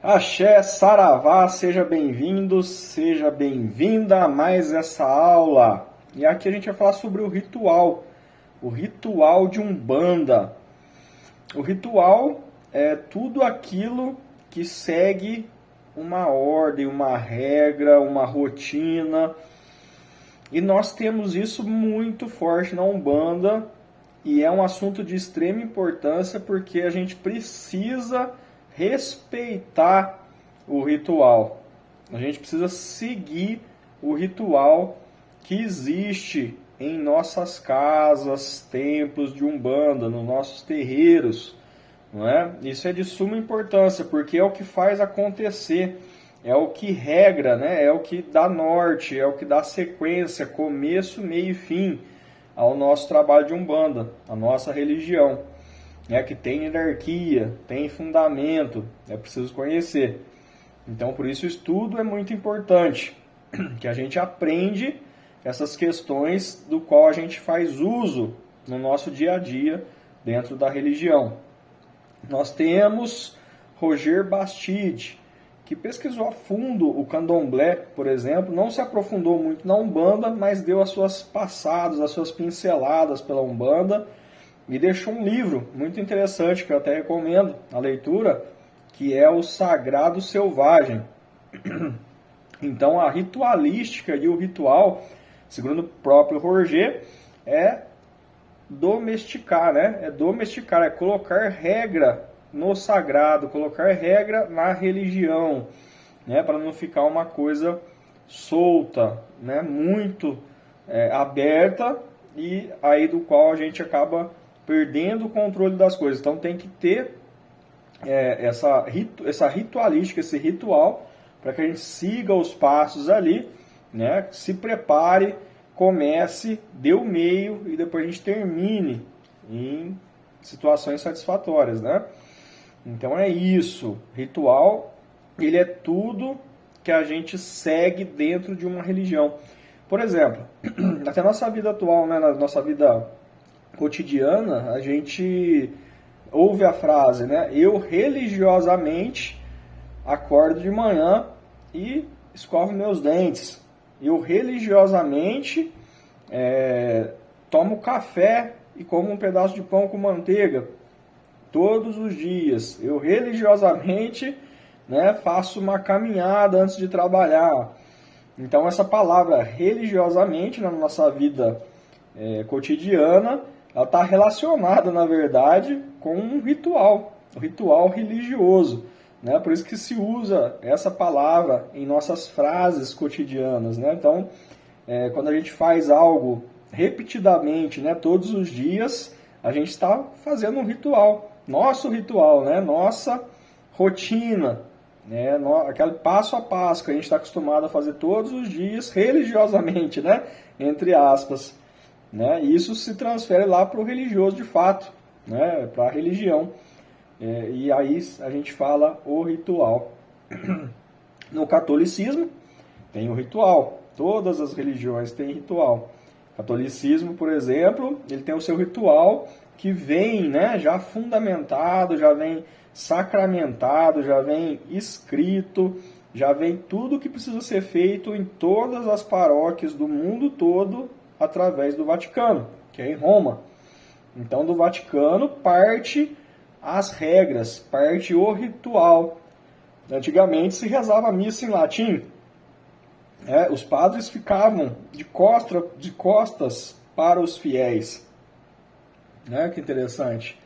Axé, Saravá, seja bem-vindo, seja bem-vinda a mais essa aula. E aqui a gente vai falar sobre o ritual de Umbanda. O ritual é tudo aquilo que segue uma ordem, uma regra, uma rotina. E nós temos isso muito forte na Umbanda e é um assunto de extrema importância porque a gente precisa respeitar o ritual. A gente precisa seguir o ritual que existe em nossas casas, templos de Umbanda, nos nossos terreiros, não é? Isso é de suma importância, porque é o que faz acontecer, é o que regra, né? É o que dá norte, é o que dá sequência, começo, meio e fim ao nosso trabalho de Umbanda, a nossa religião, que tem hierarquia, tem fundamento, é preciso conhecer. Então, por isso, o estudo é muito importante, que a gente aprende essas questões do qual a gente faz uso no nosso dia a dia dentro da religião. Nós temos Roger Bastide, que pesquisou a fundo o candomblé, por exemplo, não se aprofundou muito na Umbanda, mas deu as suas passadas, as suas pinceladas pela Umbanda, e deixou um livro muito interessante, que eu até recomendo a leitura, que é o Sagrado Selvagem. Então, a ritualística e o ritual, segundo o próprio Roger, é domesticar, né? É domesticar, é colocar regra no sagrado, colocar regra na religião, né? Para não ficar uma coisa solta, né? Muito aberta, e aí do qual a gente acaba perdendo o controle das coisas. Então tem que ter essa ritualística, esse ritual, para que a gente siga os passos ali, né? Se prepare, comece, dê o meio e depois a gente termine em situações satisfatórias, né? Então é isso. Ritual, ele é tudo que a gente segue dentro de uma religião. Por exemplo, até na nossa vida atual, né, na nossa vida cotidiana, a gente ouve a frase, né? Eu religiosamente acordo de manhã e escovo meus dentes. Eu religiosamente tomo café e como um pedaço de pão com manteiga todos os dias. Eu religiosamente, né, faço uma caminhada antes de trabalhar. Então essa palavra religiosamente na nossa vida cotidiana, ela está relacionada, na verdade, com um ritual religioso. Né? Por isso que se usa essa palavra em nossas frases cotidianas. Né? Então, quando a gente faz algo repetidamente, né, todos os dias, a gente está fazendo um ritual. Nosso ritual, né? Nossa rotina, né? Aquele passo a passo que a gente está acostumado a fazer todos os dias, religiosamente, né? Entre aspas. Né? E isso se transfere lá para o religioso de fato, né? Para a religião. E aí a gente fala o ritual. No catolicismo tem o ritual. Todas as religiões têm ritual. O catolicismo, por exemplo, ele tem o seu ritual que vem, né, já fundamentado, já vem sacramentado, já vem escrito, já vem tudo que precisa ser feito em todas as paróquias do mundo todo através do Vaticano, que é em Roma. Então, do Vaticano parte as regras, parte o ritual. Antigamente se rezava a missa em latim. Os padres ficavam de costas para os fiéis. Que interessante.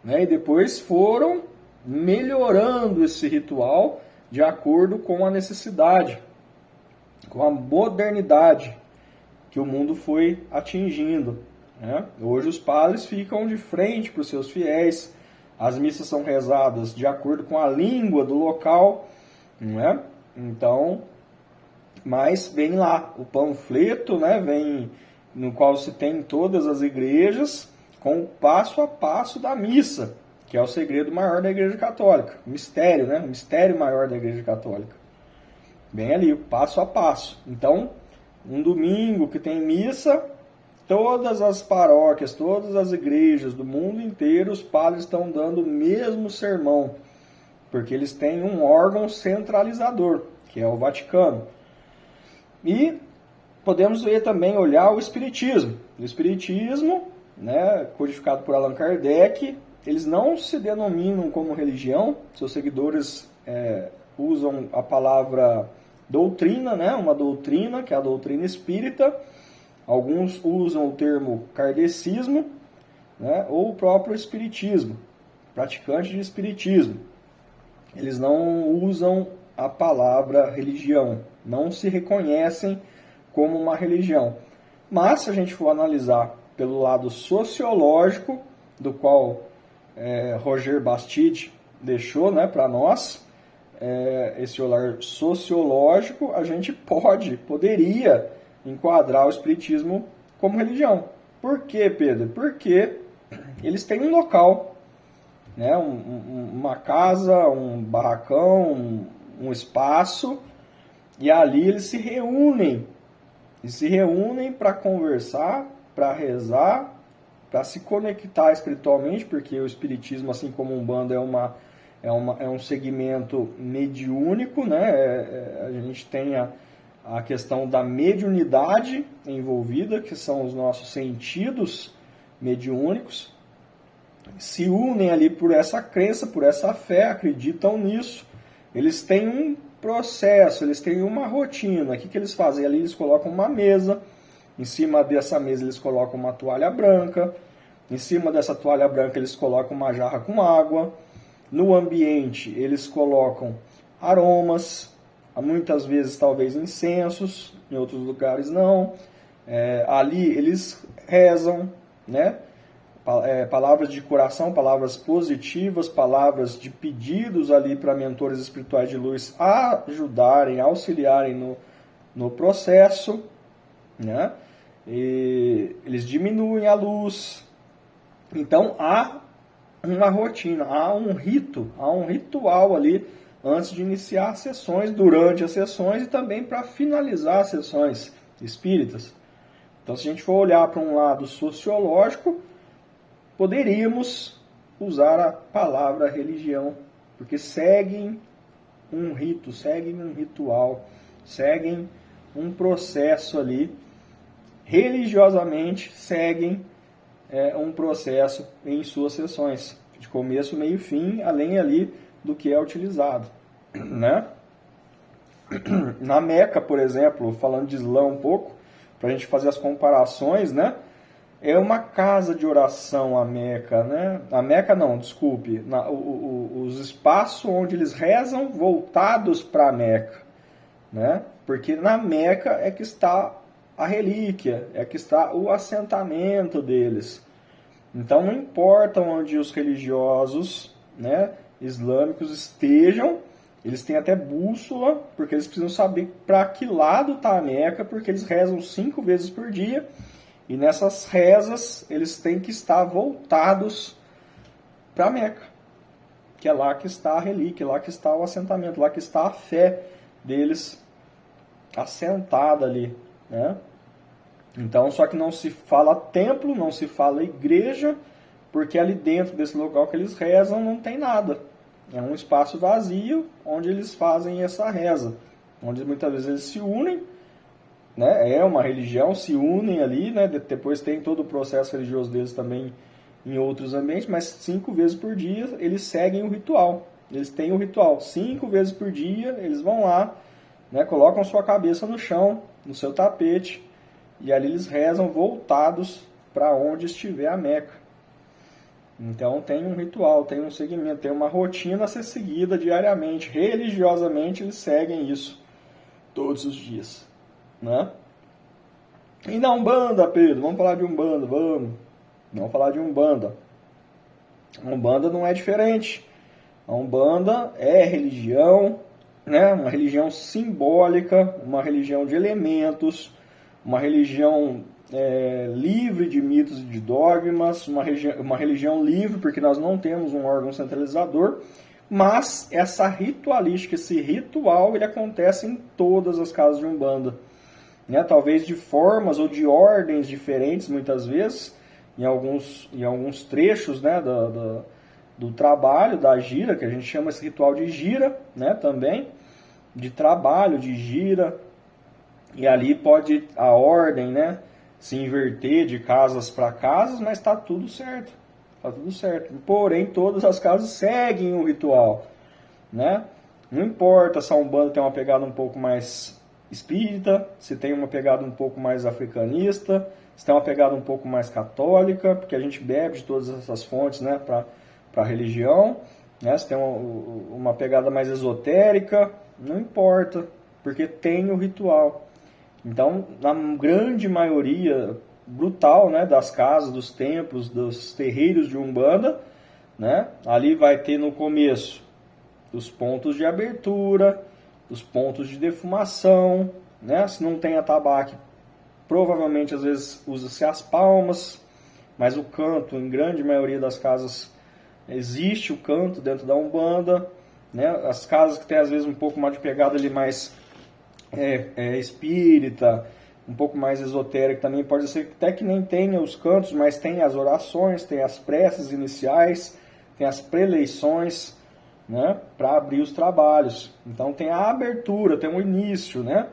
E depois foram melhorando esse ritual de acordo com a necessidade, com a modernidade que o mundo foi atingindo. Hoje os padres ficam de frente para os seus fiéis, as missas são rezadas de acordo com a língua do local, Então, mas vem lá o panfleto, vem no qual se tem em todas as igrejas, com o passo a passo da missa, que é o segredo maior da Igreja Católica, o mistério, o mistério maior da Igreja Católica. Bem ali, o passo a passo. Então, um domingo que tem missa, todas as paróquias, todas as igrejas do mundo inteiro, os padres estão dando o mesmo sermão, porque eles têm um órgão centralizador, que é o Vaticano. E podemos ver também, olhar o Espiritismo. O Espiritismo, né, codificado por Allan Kardec, eles não se denominam como religião, seus seguidores usam a palavra doutrina, né, uma doutrina, que é a doutrina espírita. Alguns usam o termo kardecismo, né, ou o próprio espiritismo, praticante de espiritismo. Eles não usam a palavra religião, não se reconhecem como uma religião. Mas, se a gente for analisar pelo lado sociológico, do qual Roger Bastide deixou, né, para nós, esse olhar sociológico, a gente poderia enquadrar o espiritismo como religião. Por quê, Pedro? Porque eles têm um local, né, uma casa, um barracão, um espaço, e ali eles se reúnem. E se reúnem para conversar, para rezar, para se conectar espiritualmente, porque o espiritismo, assim como a Umbanda, é um segmento mediúnico, né? A gente tem a questão da mediunidade envolvida, que são os nossos sentidos mediúnicos, se unem ali por essa crença, por essa fé, acreditam nisso. Eles têm um processo, eles têm uma rotina. O que eles fazem? Ali eles colocam uma mesa, em cima dessa mesa eles colocam uma toalha branca, em cima dessa toalha branca eles colocam uma jarra com água. No ambiente eles colocam aromas, muitas vezes talvez incensos, em outros lugares não. Ali eles rezam, né? Palavras de coração, palavras positivas, palavras de pedidos ali para mentores espirituais de luz ajudarem, auxiliarem no processo, né? E eles diminuem a luz. Então há uma rotina, há um ritual ali antes de iniciar as sessões, durante as sessões e também para finalizar as sessões espíritas. Então, se a gente for olhar para um lado sociológico, poderíamos usar a palavra religião, porque seguem um rito, seguem um ritual, seguem um processo ali, religiosamente seguem um processo em suas sessões, de começo, meio e fim, além ali do que é utilizado, né? Na Meca, por exemplo, falando de Islã um pouco, para a gente fazer as comparações, né? É uma casa de oração a Meca, né? A Meca não, desculpe, os espaços onde eles rezam voltados para a Meca, né? Porque na Meca é que está a relíquia, é que está o assentamento deles. Então não importa onde os religiosos, né, islâmicos estejam, eles têm até bússola, porque eles precisam saber para que lado está a Meca, porque eles rezam 5 vezes por dia, e nessas rezas eles têm que estar voltados para a Meca, que é lá que está a relíquia, lá que está o assentamento, lá que está a fé deles assentada ali, né? Então, só que não se fala templo, não se fala igreja, porque ali dentro desse local que eles rezam não tem nada. É um espaço vazio onde eles fazem essa reza, onde muitas vezes eles se unem, né? É uma religião, se unem ali, né? Depois tem todo o processo religioso deles também em outros ambientes, mas 5 vezes por dia eles seguem o ritual. Eles têm o ritual, 5 vezes por dia eles vão lá, né? Colocam sua cabeça no chão, no seu tapete, e ali eles rezam voltados para onde estiver a Meca. Então tem um ritual, tem um segmento, tem uma rotina a ser seguida diariamente. Religiosamente eles seguem isso todos os dias, né? E na Umbanda, Pedro, vamos falar de Umbanda, vamos falar de Umbanda. A Umbanda não é diferente. A Umbanda é religião, né? Uma religião simbólica, uma religião de elementos, uma religião livre de mitos e de dogmas, uma religião livre, porque nós não temos um órgão centralizador, mas essa ritualística, esse ritual, ele acontece em todas as casas de Umbanda, né? Talvez de formas ou de ordens diferentes, muitas vezes, em alguns trechos, né, do trabalho, da gira, que a gente chama esse ritual de gira, né, também, de trabalho, de gira, e ali pode a ordem, né, se inverter de casas para casas, mas está tudo certo, está tudo certo. Porém, todas as casas seguem o ritual, né? Não importa se a Umbanda tem uma pegada um pouco mais espírita, se tem uma pegada um pouco mais africanista, se tem uma pegada um pouco mais católica, porque a gente bebe de todas essas fontes, né, para a religião, né? Se tem uma pegada mais esotérica, não importa, porque tem o ritual. Então, na grande maioria brutal, né, das casas, dos templos, dos terreiros de Umbanda, né, ali vai ter no começo os pontos de abertura, os pontos de defumação, né? Se não tem atabaque, provavelmente às vezes usa-se as palmas, mas o canto, em grande maioria das casas, existe o canto dentro da Umbanda, né? As casas que tem às vezes um pouco mais de pegada ali mais espírita, um pouco mais esotérica também, pode ser até que nem tenha os cantos, mas tem as orações, tem as preces iniciais, tem as preleições, né, para abrir os trabalhos. Então tem a abertura, tem o início, né,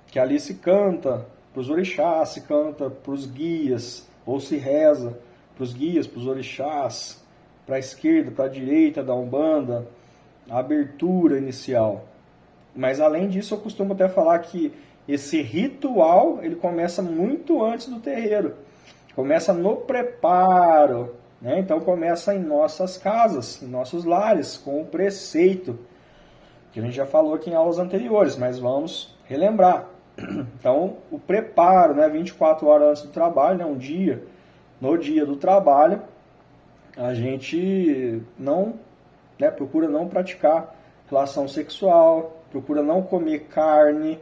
que ali se canta para os orixás, se canta para os guias, ou se reza para os guias, para os orixás, para a esquerda, para a direita da Umbanda, a abertura inicial. Mas além disso, eu costumo até falar que esse ritual, ele começa muito antes do terreiro, começa no preparo, né? Então começa em nossas casas, em nossos lares, com o preceito, que a gente já falou aqui em aulas anteriores, mas vamos relembrar. Então o preparo, né, 24 horas antes do trabalho, né, no dia do trabalho, a gente não, né, procura não praticar relação sexual, procura não comer carne,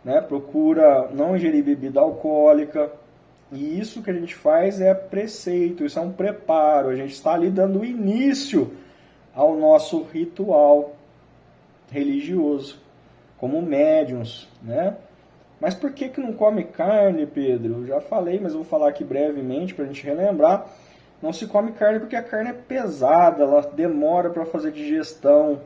né, procura não ingerir bebida alcoólica. E isso que a gente faz é preceito, isso é um preparo. A gente está ali dando início ao nosso ritual religioso, como médiuns, né? Mas por que não come carne, Pedro? Eu já falei, mas eu vou falar aqui brevemente para a gente relembrar. Não se come carne porque a carne é pesada, ela demora para fazer digestão,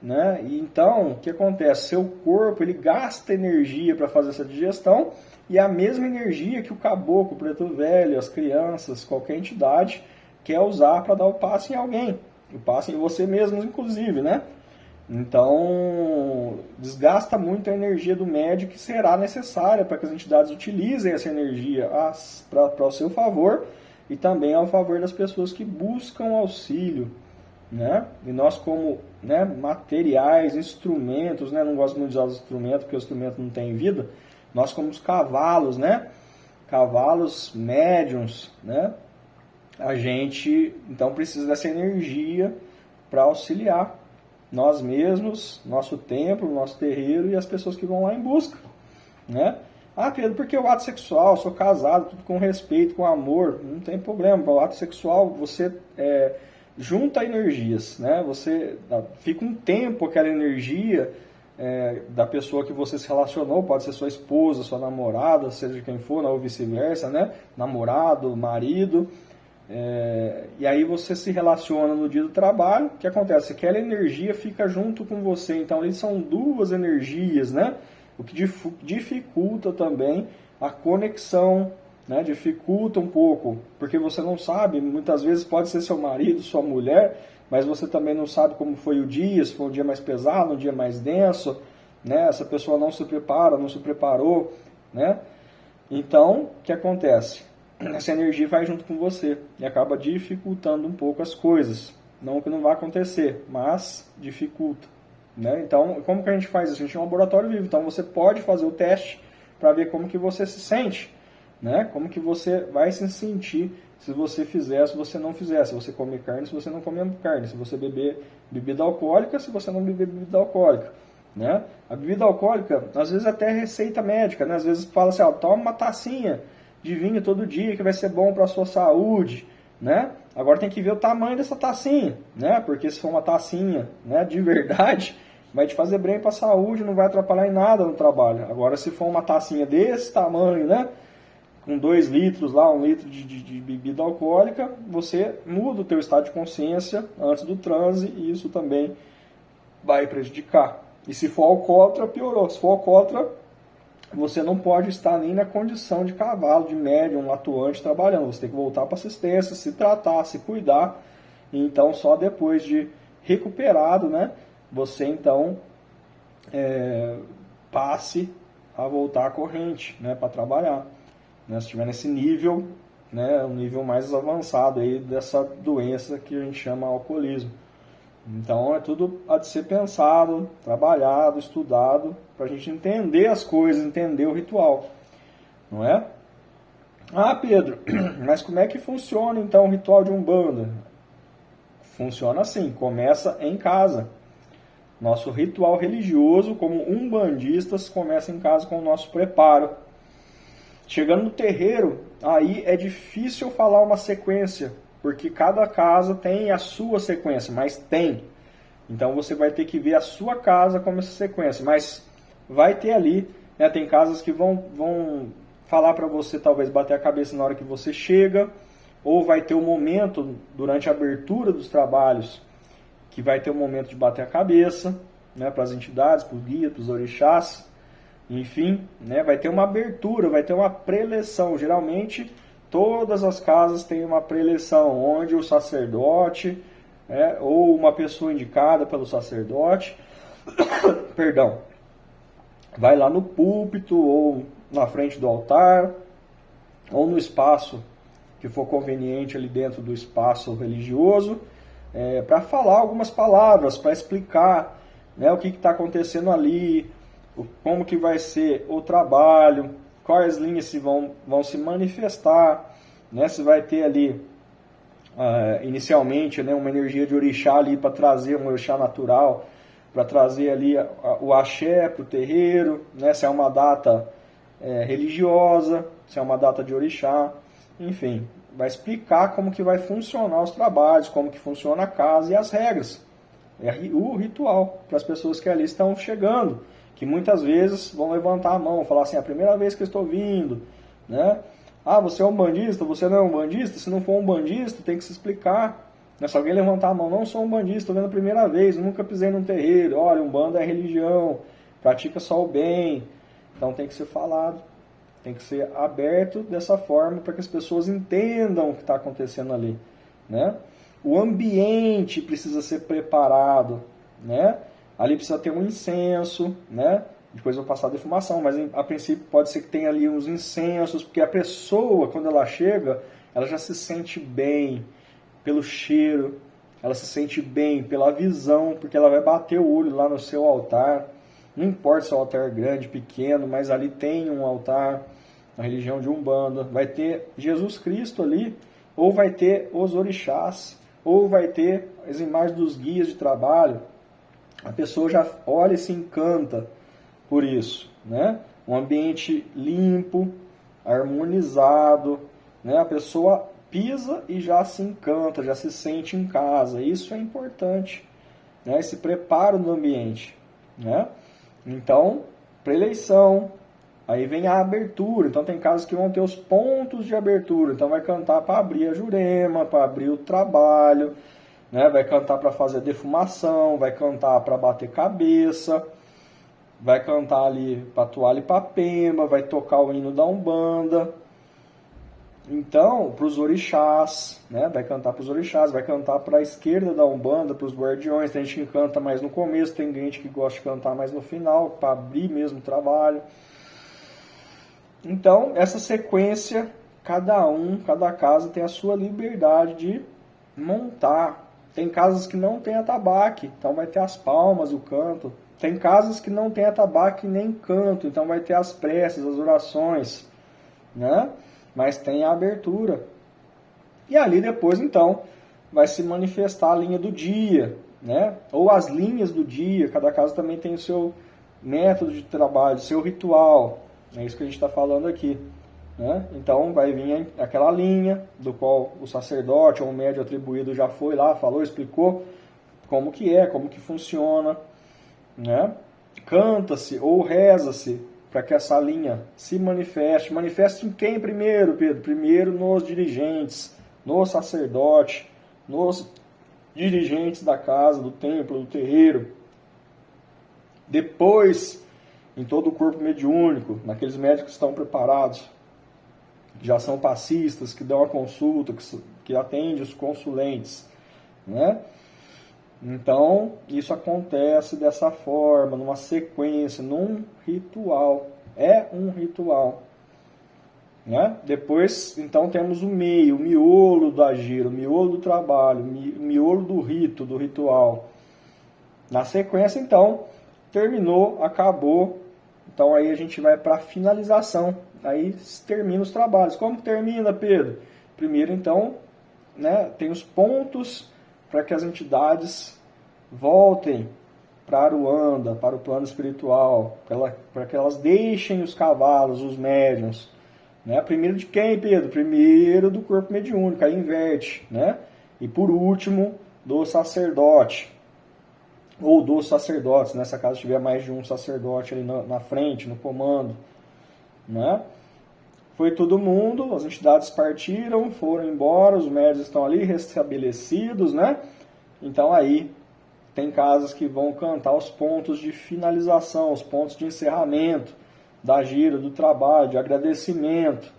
né? E então, o que acontece? Seu corpo ele gasta energia para fazer essa digestão, e é a mesma energia que o caboclo, o preto velho, as crianças, qualquer entidade quer usar para dar o passe em alguém. O passe em você mesmo, inclusive, né? Então, desgasta muito a energia do médium, que será necessária para que as entidades utilizem essa energia para o seu favor e também ao favor das pessoas que buscam auxílio, né? E nós como, né, materiais, instrumentos, né? Não gosto muito de usar os instrumentos, porque o instrumento não tem vida. Nós como os cavalos, né? Cavalos médiums, né? A gente, então, precisa dessa energia para auxiliar nós mesmos, nosso templo, nosso terreiro e as pessoas que vão lá em busca, né? Ah, Pedro, porque o ato sexual, sou casado, tudo com respeito, com amor, não tem problema. O ato sexual, você junta energias, né? Você fica um tempo aquela energia da pessoa que você se relacionou, pode ser sua esposa, sua namorada, seja quem for, ou vice-versa, né? Namorado, marido. E aí você se relaciona no dia do trabalho. O que acontece? Aquela energia fica junto com você. Então ali são duas energias, né? O que dificulta também a conexão, né? Dificulta um pouco, porque você não sabe, muitas vezes pode ser seu marido, sua mulher, mas você também não sabe como foi o dia, se foi um dia mais pesado, um dia mais denso, né? Essa pessoa não se prepara, não se preparou, né? Então, o que acontece? Essa energia vai junto com você e acaba dificultando um pouco as coisas. Não que não vai acontecer, mas dificulta, né? Então, como que a gente faz isso? A gente é um laboratório vivo, então você pode fazer o teste para ver como que você se sente, né? Como que você vai se sentir se você fizer, se você não fizer, se você comer carne, se você não comer carne, se você beber bebida alcoólica, se você não beber bebida alcoólica, né? A bebida alcoólica, às vezes até é receita médica, né? Às vezes fala assim, ó, toma uma tacinha de vinho todo dia que vai ser bom para a sua saúde, né? Agora tem que ver o tamanho dessa tacinha, né? Porque se for uma tacinha, né, de verdade, vai te fazer bem para a saúde, não vai atrapalhar em nada no trabalho. Agora se for uma tacinha desse tamanho, né, com 2 litros lá, 1 litro de bebida alcoólica, você muda o teu estado de consciência antes do transe e isso também vai prejudicar. E se for alcoólatra, piorou. Se for alcoólatra, você não pode estar nem na condição de cavalo, de médium, atuante, trabalhando. Você tem que voltar para assistência, se tratar, se cuidar. E então, só depois de recuperado, né, você então passe a voltar à corrente, né, para trabalhar. Né, se estiver nesse nível, né, um nível mais avançado aí dessa doença que a gente chama alcoolismo. Então é tudo a de ser pensado, trabalhado, estudado, para a gente entender as coisas, entender o ritual, não é? Ah, Pedro, mas como é que funciona então o ritual de Umbanda? Funciona assim, começa em casa. Nosso ritual religioso, como umbandistas, começa em casa com o nosso preparo. Chegando no terreiro, aí é difícil falar uma sequência, porque cada casa tem a sua sequência, mas tem. Então você vai ter que ver a sua casa como essa sequência, mas vai ter ali, né, tem casas que vão falar para você talvez bater a cabeça na hora que você chega, ou vai ter um momento durante a abertura dos trabalhos que vai ter um momento de bater a cabeça, né, para as entidades, para os guias, para os orixás, enfim, né, vai ter uma abertura, vai ter uma preleção. Geralmente todas as casas têm uma preleção, onde o sacerdote, ou uma pessoa indicada pelo sacerdote, perdão, vai lá no púlpito, ou na frente do altar, ou no espaço que for conveniente ali dentro do espaço religioso, para falar algumas palavras, para explicar, né, o que está acontecendo ali, como que vai ser o trabalho, quais linhas vão se manifestar, né, se vai ter ali, inicialmente, né, uma energia de orixá ali para trazer um orixá natural, para trazer ali o axé para o terreiro, né, se é uma data religiosa, se é uma data de orixá, enfim, vai explicar como que vai funcionar os trabalhos, como que funciona a casa e as regras. É o ritual para as pessoas que ali estão chegando, que muitas vezes vão levantar a mão, falar assim, a primeira vez que eu estou vindo, né? Ah, você é um bandista, você não é um bandista? Se não for um bandista, tem que se explicar. Se alguém levantar a mão, não sou um bandista, estou vendo a primeira vez, nunca pisei num terreiro, olha, Umbanda é religião, pratica só o bem. Então tem que ser falado, tem que ser aberto dessa forma para que as pessoas entendam o que está acontecendo ali, né? O ambiente precisa ser preparado, né? Ali precisa ter um incenso, né? Depois eu vou passar a defumação, mas a princípio pode ser que tenha ali uns incensos, porque a pessoa, quando ela chega, ela já se sente bem pelo cheiro, ela se sente bem pela visão, porque ela vai bater o olho lá no seu altar. Não importa se o altar é grande, pequeno, mas ali tem um altar, na religião de Umbanda. Vai ter Jesus Cristo ali, ou vai ter os orixás, ou vai ter as imagens dos guias de trabalho. A pessoa já olha e se encanta por isso, né? Um ambiente limpo, harmonizado, né? A pessoa pisa e já se encanta, já se sente em casa. Isso é importante, né? Esse preparo do ambiente, né? Então, preleição, aí vem a abertura. Então tem casas que vão ter os pontos de abertura. Então vai cantar para abrir a jurema, para abrir o trabalho, né? Vai cantar para fazer a defumação, vai cantar para bater cabeça, vai cantar ali para toalha e para pema, vai tocar o hino da Umbanda. Então, para os orixás, né? Vai cantar para os orixás, vai cantar para a esquerda da Umbanda, para os guardiões. Tem gente que canta mais no começo, tem gente que gosta de cantar mais no final, para abrir mesmo o trabalho. Então, essa sequência, cada casa tem a sua liberdade de montar. Tem casas que não tem atabaque, então vai ter as palmas, o canto. Tem casas que não tem atabaque nem canto, então vai ter as preces, as orações, né? Mas tem a abertura. E ali depois, então, vai se manifestar a linha do dia, né? Ou as linhas do dia, cada casa também tem o seu método de trabalho, seu ritual. É isso que a gente está falando aqui, né? Então vai vir aquela linha do qual o sacerdote ou o médium atribuído já foi lá, falou, explicou como que funciona, né? Canta-se ou reza-se para que essa linha se manifeste. Manifeste em quem primeiro, Pedro? Primeiro nos dirigentes, no sacerdote, nos dirigentes da casa, do templo, do terreiro. Depois, em todo o corpo mediúnico, naqueles médicos que estão preparados, que já são passistas, que dão a consulta, que atendem os consulentes, né? Então, isso acontece dessa forma, numa sequência, num ritual. É um ritual. Né? Depois, então, temos o meio, o miolo do agir, o miolo do trabalho, o miolo do rito, do ritual. Na sequência, então, terminou, acabou. Então, aí a gente vai para a finalização. Aí termina os trabalhos. Como termina, Pedro? Primeiro, então, né, tem os pontos para que as entidades voltem para Aruanda, para o plano espiritual, para que elas deixem os cavalos, os médiuns. Né? Primeiro de quem, Pedro? Primeiro do corpo mediúnico, aí inverte. Né? E por último, do sacerdote. Ou dos sacerdotes, nessa casa tiver mais de um sacerdote ali na frente, no comando. Né? Foi todo mundo, as entidades partiram, foram embora, os médiuns estão ali restabelecidos, né? Então aí tem casas que vão cantar os pontos de finalização, os pontos de encerramento da gira, do trabalho, de agradecimento,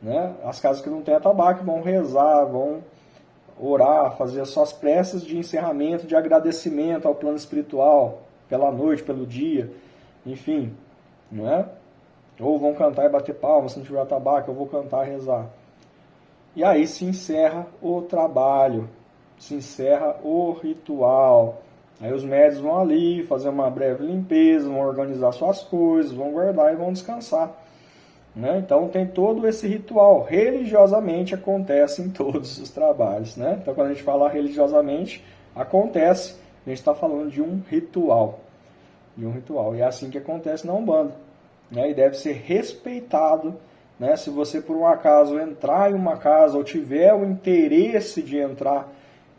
né? As casas que não têm atabaque vão rezar, vão orar, fazer as suas preces de encerramento, de agradecimento ao plano espiritual, pela noite, pelo dia, enfim, não é? Ou vão cantar e bater palmas, se não tiver atabaque, eu vou cantar e rezar. E aí se encerra o trabalho, se encerra o ritual. Aí os médiuns vão ali fazer uma breve limpeza, vão organizar suas coisas, vão guardar e vão descansar. Né? Então tem todo esse ritual. Religiosamente acontece em todos os trabalhos. Né? Então quando a gente fala religiosamente, acontece, a gente está falando de um ritual. De um ritual. E é assim que acontece na Umbanda. Né, e deve ser respeitado. Né, se você por um acaso entrar em uma casa ou tiver o interesse de entrar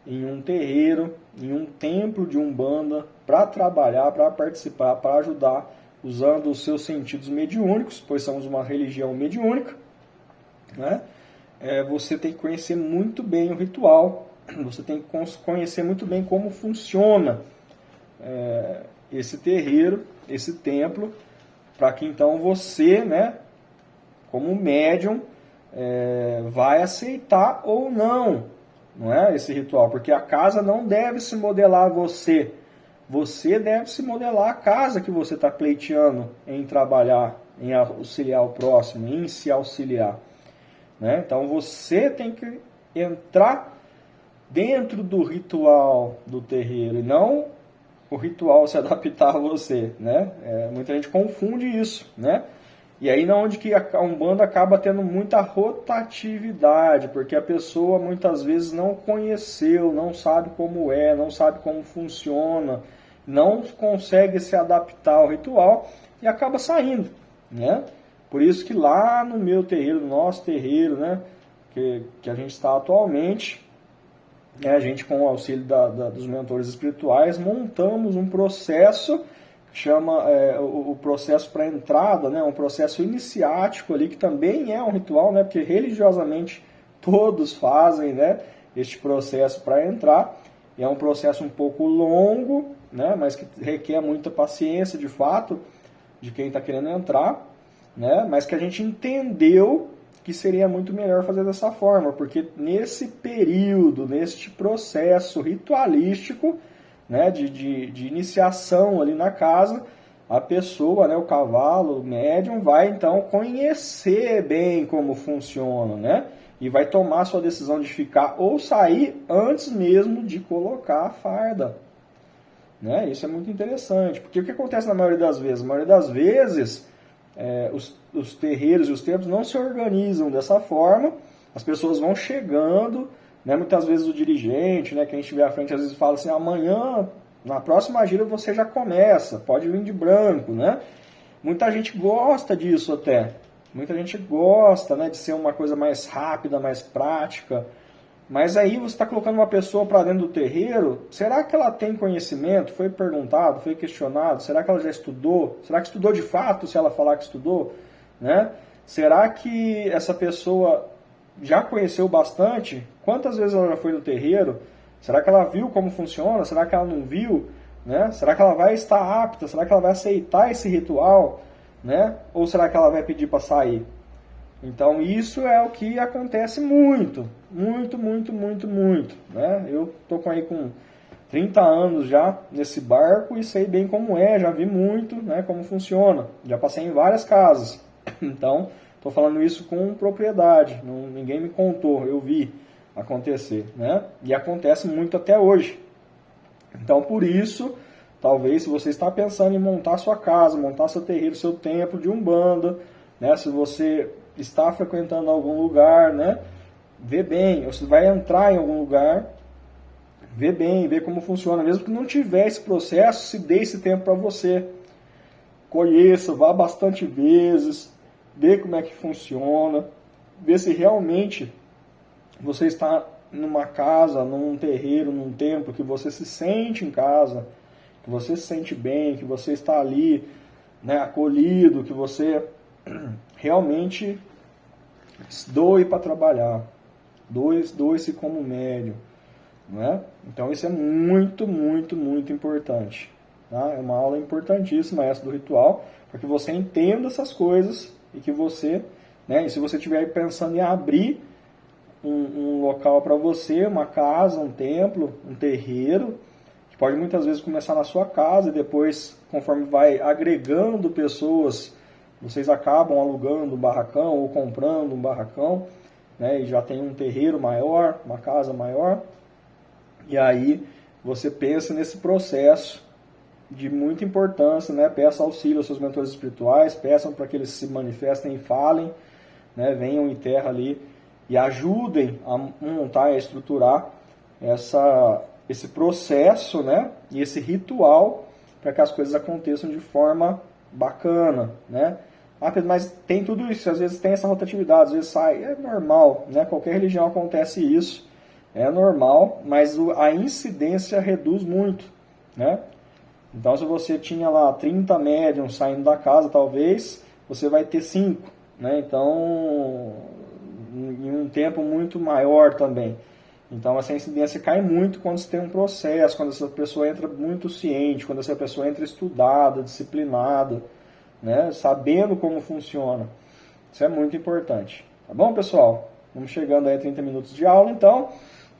em um terreiro, em um templo de Umbanda, para trabalhar, para participar, para ajudar, usando os seus sentidos mediúnicos, pois somos uma religião mediúnica, né, você tem que conhecer muito bem o ritual, você tem que conhecer muito bem como funciona esse terreiro, esse templo, para que então você, né, como médium, vai aceitar ou não, não é, esse ritual, porque a casa não deve se modelar você deve se modelar a casa que você está pleiteando em trabalhar, em auxiliar o próximo, em se auxiliar. Né? Então você tem que entrar dentro do ritual do terreiro e não o ritual se adaptar a você, né? Muita gente confunde isso, né? E aí onde que a Umbanda acaba tendo muita rotatividade, porque a pessoa muitas vezes não conheceu, não sabe como é, não sabe como funciona, não consegue se adaptar ao ritual e acaba saindo, né? Por isso que lá no meu terreiro, no nosso terreiro, né, que a gente está atualmente, a gente, com o auxílio dos mentores espirituais, montamos um processo que chama o processo para entrada, né, um processo iniciático ali, que também é um ritual, né, porque religiosamente todos fazem, né, este processo para entrar. É um processo um pouco longo, né, mas que requer muita paciência, de fato, de quem está querendo entrar, né, mas que a gente entendeu que seria muito melhor fazer dessa forma, porque nesse período, neste processo ritualístico, né, de iniciação ali na casa, a pessoa, né, o cavalo, o médium, vai então conhecer bem como funciona, né, e vai tomar sua decisão de ficar ou sair antes mesmo de colocar a farda. Né? Isso é muito interessante, porque o que acontece na maioria das vezes? Na maioria das vezes, os terreiros e os templos não se organizam dessa forma, as pessoas vão chegando, né? Muitas vezes o dirigente, né, quem estiver à frente, às vezes fala assim, amanhã, na próxima gira você já começa, pode vir de branco, né? Muita gente gosta disso até, muita gente gosta, né, de ser uma coisa mais rápida, mais prática, Mas aí você está colocando uma pessoa para dentro do terreiro, será que ela tem conhecimento? Foi perguntado, foi questionado? Será que ela já estudou? Será que estudou de fato, se ela falar que estudou? Né? Será que essa pessoa já conheceu bastante? Quantas vezes ela já foi no terreiro? Será que ela viu como funciona? Será que ela não viu? Né? Será que ela vai estar apta? Será que ela vai aceitar esse ritual? Né? Ou será que ela vai pedir para sair? Então isso é o que acontece muito, muito, muito, muito, muito. Né? Eu estou aí com 30 anos já nesse barco e sei bem como é, já vi muito, né, como funciona. Já passei em várias casas. Então, estou falando isso com propriedade, ninguém me contou, eu vi acontecer. Né? E acontece muito até hoje. Então, por isso, talvez se você está pensando em montar sua casa, montar seu terreiro, seu templo de Umbanda, né, se você está frequentando algum lugar, né, vê bem, ou você vai entrar em algum lugar, vê bem, vê como funciona, mesmo que não tiver esse processo, se dê esse tempo para você, conheça, vá bastante vezes, vê como é que funciona, vê se realmente você está numa casa, num terreiro, num templo, que você se sente em casa, que você se sente bem, que você está ali, né, acolhido, que você realmente doe para trabalhar, doe-se como médium, né? Então isso é muito, muito, muito importante. Tá? É uma aula importantíssima essa do ritual, para que você entenda essas coisas e que você, né, e se você estiver pensando em abrir um local para você, uma casa, um templo, um terreiro, que pode muitas vezes começar na sua casa e depois, conforme vai agregando pessoas, vocês acabam alugando um barracão ou comprando um barracão, né, e já tem um terreiro maior, uma casa maior, e aí você pensa nesse processo de muita importância, né, peça auxílio aos seus mentores espirituais, peçam para que eles se manifestem e falem, né, venham em terra ali e ajudem a montar e a estruturar esse processo, né, e esse ritual para que as coisas aconteçam de forma bacana, né? Ah, mas tem tudo isso, às vezes tem essa rotatividade, às vezes sai, é normal, né? Qualquer religião acontece isso, é normal, mas a incidência reduz muito, né? Então, se você tinha lá 30 médiums saindo da casa, talvez, você vai ter 5, né? Então, em um tempo muito maior também. Então, essa incidência cai muito quando você tem um processo, quando essa pessoa entra muito ciente, quando essa pessoa entra estudada, disciplinada, né? Sabendo como funciona. Isso é muito importante. Tá bom, pessoal? Vamos chegando aí a 30 minutos de aula, então.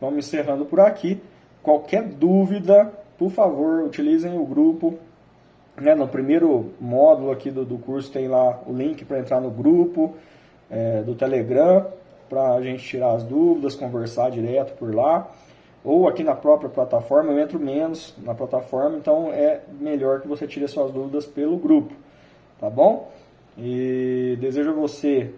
Vamos encerrando por aqui. Qualquer dúvida, por favor, utilizem o grupo. Né? No primeiro módulo aqui do curso tem lá o link para entrar no grupo do Telegram, para a gente tirar as dúvidas, conversar direto por lá. Ou aqui na própria plataforma, eu entro menos na plataforma, então é melhor que você tire as suas dúvidas pelo grupo. Tá bom? E desejo a você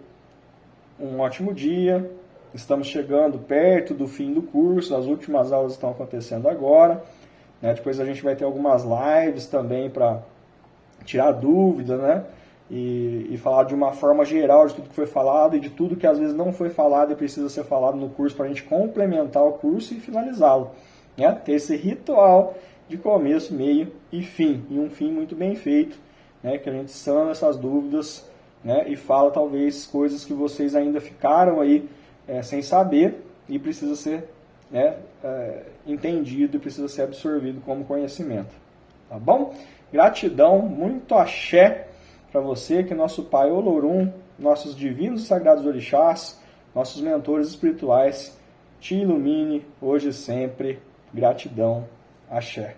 um ótimo dia. Estamos chegando perto do fim do curso, as últimas aulas estão acontecendo agora. Né? Depois a gente vai ter algumas lives também para tirar dúvida, né? E falar de uma forma geral de tudo que foi falado e de tudo que às vezes não foi falado e precisa ser falado no curso para a gente complementar o curso e finalizá-lo. Né? Ter esse ritual de começo, meio e fim. E um fim muito bem feito, né? Que a gente sana essas dúvidas, né? E fala talvez coisas que vocês ainda ficaram aí sem saber e precisa ser, né, entendido e precisa ser absorvido como conhecimento. Tá bom? Gratidão, muito axé para você, que nosso Pai Olorum, nossos divinos e sagrados orixás, nossos mentores espirituais, te ilumine hoje e sempre. Gratidão, axé.